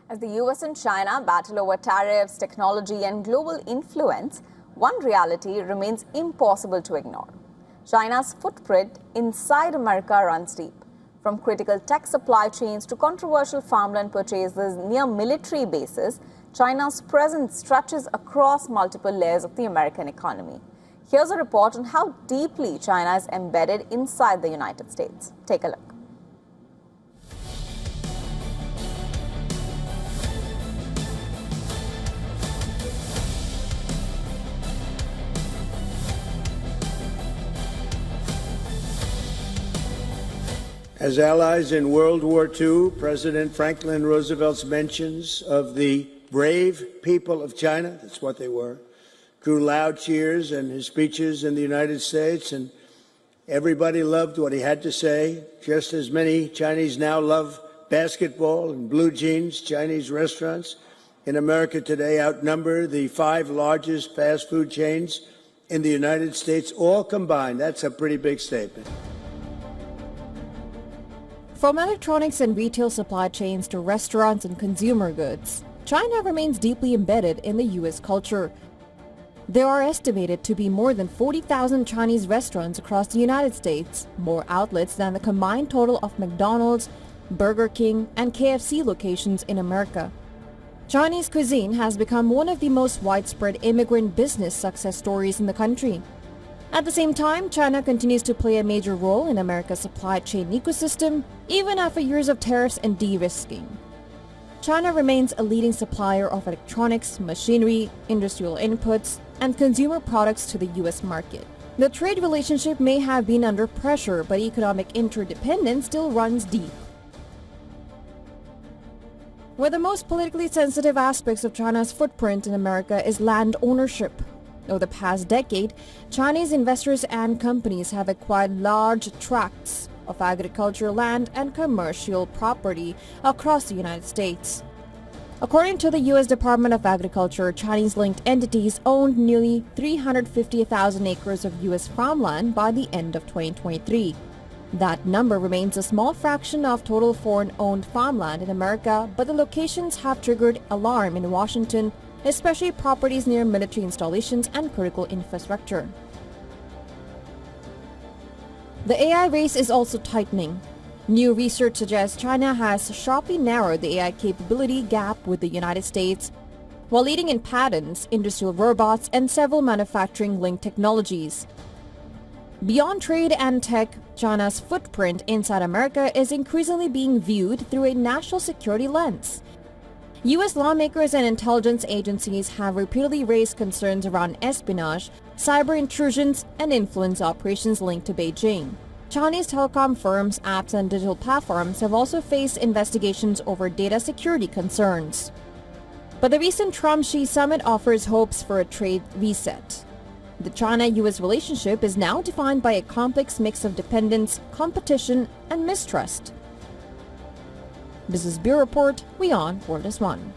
As the US and China battle over tariffs, technology, and global influence, one reality remains impossible to ignore. China's footprint inside America runs deep. From critical tech supply chains to controversial farmland purchases near military bases, China's presence stretches across multiple layers of the American economy. Here's a report on how deeply China is embedded inside the United States. Take a look. As allies in World War II, President Franklin Roosevelt's mentions of the brave people of China, that's what they were, drew loud cheers in his speeches in the United States, and everybody loved what he had to say. Just as many Chinese now love basketball and blue jeans, Chinese restaurants in America today outnumber the 5 largest fast food chains in the United States, all combined. That's a pretty big statement. From electronics and retail supply chains to restaurants and consumer goods, China remains deeply embedded in the U.S. culture. There are estimated to be more than 40,000 Chinese restaurants across the United States, more outlets than the combined total of McDonald's, Burger King, and KFC locations in America. Chinese cuisine has become one of the most widespread immigrant business success stories in the country. At the same time, China continues to play a major role in America's supply chain ecosystem, even after years of tariffs and de-risking. China remains a leading supplier of electronics, machinery, industrial inputs, and consumer products to the U.S. market. The trade relationship may have been under pressure, but economic interdependence still runs deep. One of the most politically sensitive aspects of China's footprint in America is land ownership. Over the past decade, Chinese investors and companies have acquired large tracts of agricultural land and commercial property across the United States. According to the U.S. Department of Agriculture, Chinese-linked entities owned nearly 350,000 acres of U.S. farmland by the end of 2023. That number remains a small fraction of total foreign-owned farmland in America, but the locations have triggered alarm in Washington, especially properties near military installations and critical infrastructure. The AI race is also tightening. New research suggests China has sharply narrowed the AI capability gap with the United States, while leading in patents, industrial robots, and several manufacturing-linked technologies. Beyond trade and tech, China's footprint inside America is increasingly being viewed through a national security lens. U.S. lawmakers and intelligence agencies have repeatedly raised concerns around espionage, cyber intrusions, and influence operations linked to Beijing. Chinese telecom firms, apps, and digital platforms have also faced investigations over data security concerns. But the recent Trump-Xi summit offers hopes for a trade reset. The China-U.S. relationship is now defined by a complex mix of dependence, competition, and mistrust. Business Bureau Report, WION World is One.